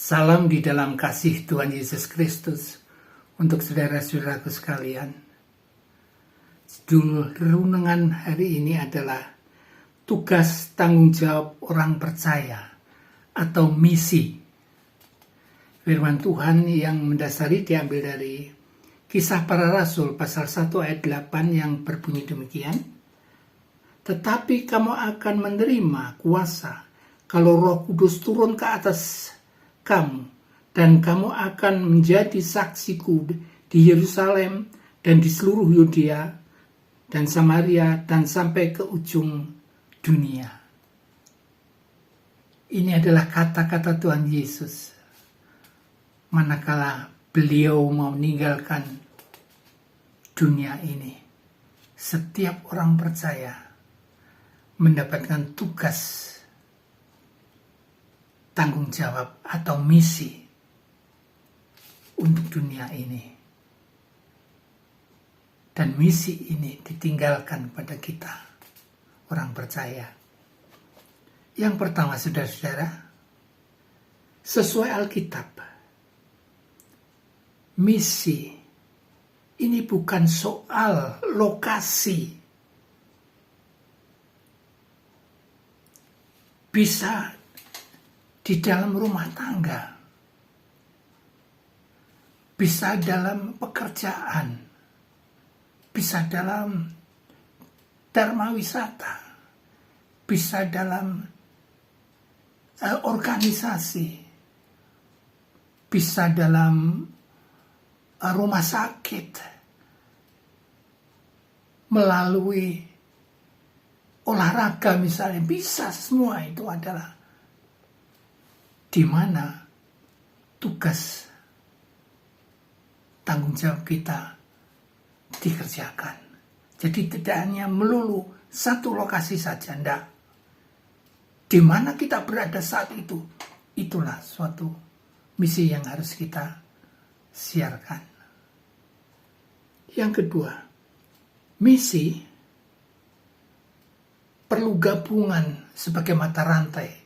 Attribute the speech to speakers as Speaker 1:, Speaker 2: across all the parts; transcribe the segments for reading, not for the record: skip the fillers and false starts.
Speaker 1: Salam di dalam kasih Tuhan Yesus Kristus untuk saudara-saudaraku sekalian. Judul renungan hari ini adalah tugas tanggung jawab orang percaya atau misi. Firman Tuhan yang mendasari diambil dari Kisah Para Rasul pasal 1 ayat 8 yang berbunyi demikian. Tetapi kamu akan menerima kuasa kalau Roh Kudus turun ke atas kamu, dan kamu akan menjadi saksiku di Yerusalem dan di seluruh Yudea dan Samaria dan sampai ke ujung dunia. Ini adalah kata-kata Tuhan Yesus manakala beliau mau meninggalkan dunia ini. Setiap orang percaya mendapatkan tugas tanggung jawab atau misi untuk dunia ini. Dan misi ini ditinggalkan pada kita, orang percaya. Yang pertama, saudara-saudara, sesuai Alkitab, misi ini bukan soal lokasi. Bisa di dalam rumah tangga, bisa dalam pekerjaan, bisa dalam dharma wisata, bisa dalam organisasi, bisa dalam rumah sakit, melalui olahraga misalnya, bisa semua itu adalah di mana tugas tanggung jawab kita dikerjakan. Jadi tidak hanya melulu satu lokasi saja, enggak. Di mana kita berada saat itu, itulah suatu misi yang harus kita siarkan. Yang kedua, misi perlu gabungan sebagai mata rantai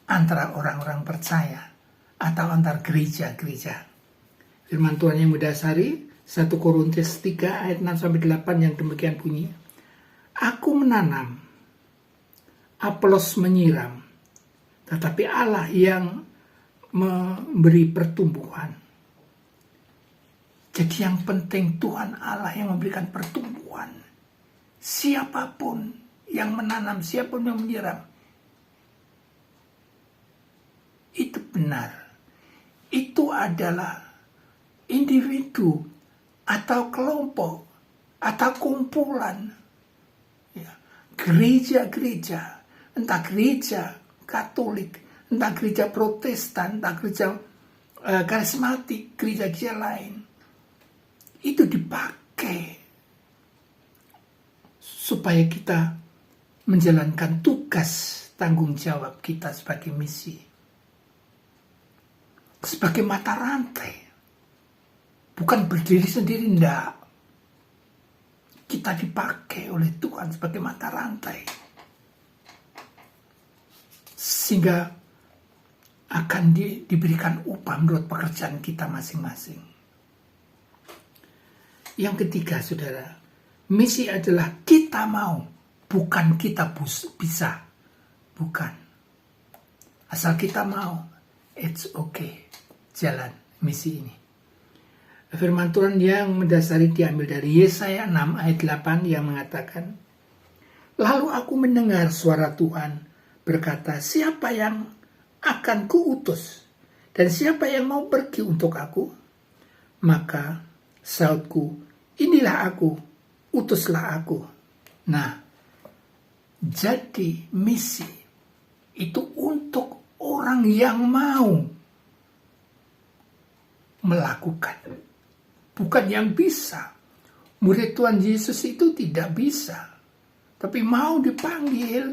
Speaker 1: antara orang-orang percaya atau antar gereja-gereja. Firman Tuhan yang mendasari 1 Korintus 3 ayat 6-8 yang demikian bunyi. Aku menanam, Apolos menyiram, tetapi Allah yang memberi pertumbuhan. Jadi yang penting Tuhan Allah yang memberikan pertumbuhan. Siapapun yang menanam, siapapun yang menyiram, itu benar. Itu adalah individu atau kelompok atau kumpulan gereja-gereja, entah gereja Katolik, entah gereja Protestan, entah gereja karismatik, gereja-gereja lain. Itu dipakai supaya kita menjalankan tugas tanggung jawab kita sebagai misi. Sebagai mata rantai. Bukan berdiri sendiri, enggak. Kita dipakai oleh Tuhan sebagai mata rantai. Sehingga akan diberikan upah menurut pekerjaan kita masing-masing. Yang ketiga, saudara, misi adalah kita mau, bukan kita bisa. Bukan. Asal kita mau, it's okay. Jalan misi ini. Firman Tuhan yang mendasari diambil dari Yesaya 6 ayat 8 yang mengatakan, lalu aku mendengar suara Tuhan berkata, siapa yang akan kuutus dan siapa yang mau pergi untuk aku? Maka sautku, inilah aku, utuslah aku. Nah, jadi misi itu untuk orang yang mau melakukan, bukan yang bisa. Murid Tuhan Yesus itu tidak bisa, tapi mau dipanggil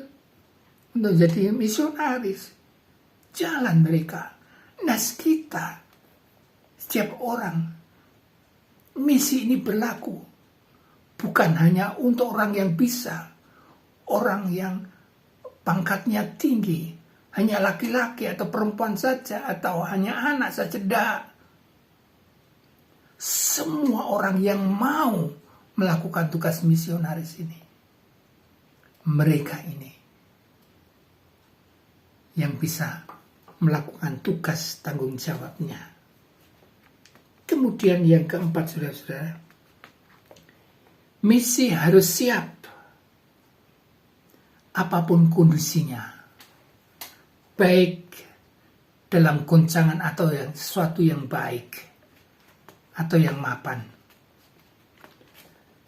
Speaker 1: untuk jadi misionaris. Jalan mereka. Nah, kita, setiap orang, misi ini berlaku bukan hanya untuk orang yang bisa, orang yang pangkatnya tinggi, hanya laki-laki atau perempuan saja, atau hanya anak saja. Tidak. Semua orang yang mau melakukan tugas misionaris ini, mereka ini yang bisa melakukan tugas tanggung jawabnya. Kemudian yang keempat, saudara-saudara, misi harus siap apapun kondisinya, baik dalam goncangan atau sesuatu yang baik atau yang mapan.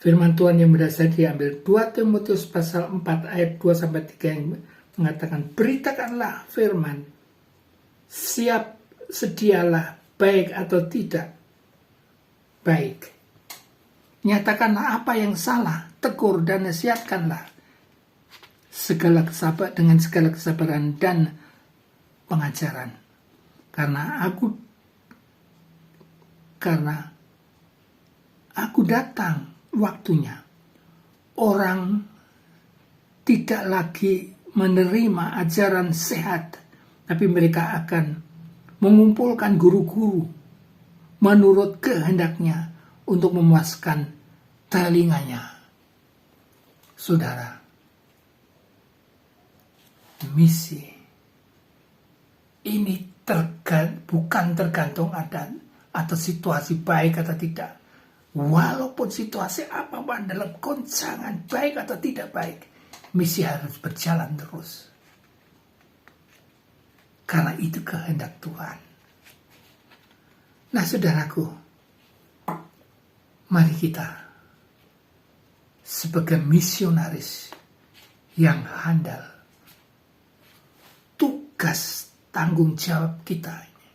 Speaker 1: Firman Tuhan yang berdasar diambil 2 Timotius pasal 4 ayat 2-3 yang mengatakan, beritakanlah firman, siap sedialah, baik atau tidak baik. Nyatakanlah apa yang salah, tegur dan nasihatkanlah dengan segala kesabaran dan pengajaran. Karena aku datang waktunya orang tidak lagi menerima ajaran sehat, tapi mereka akan mengumpulkan guru-guru menurut kehendaknya untuk memuaskan telinganya. Saudara, misi ini bukan tergantung atau situasi baik atau tidak. Walaupun situasi apapun dalam goncangan baik atau tidak baik, misi harus berjalan terus. Karena itu kehendak Tuhan. Nah, saudaraku, mari kita sebagai misionaris yang handal, tugas tanggung jawab kita ini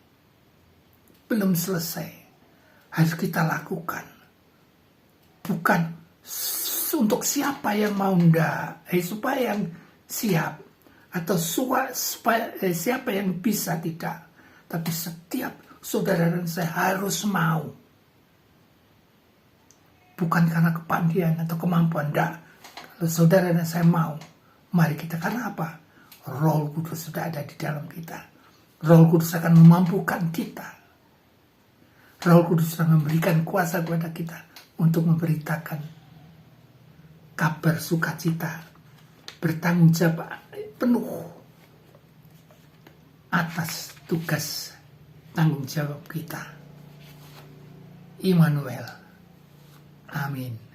Speaker 1: belum selesai, harus kita lakukan. Bukan untuk siapa yang mau supaya yang siap, atau siapa yang bisa tidak. Tapi setiap saudara dan saya harus mau. Bukan karena kepandaian atau kemampuan, tidak. Kalau saudara dan saya mau, mari kita. Karena apa? Roh Kudus sudah ada di dalam kita. Roh Kudus akan memampukan kita. Roh Kudus sudah memberikan kuasa kepada kita untuk memberitakan kabar sukacita, bertanggung jawab penuh atas tugas tanggung jawab kita. Immanuel. Amin.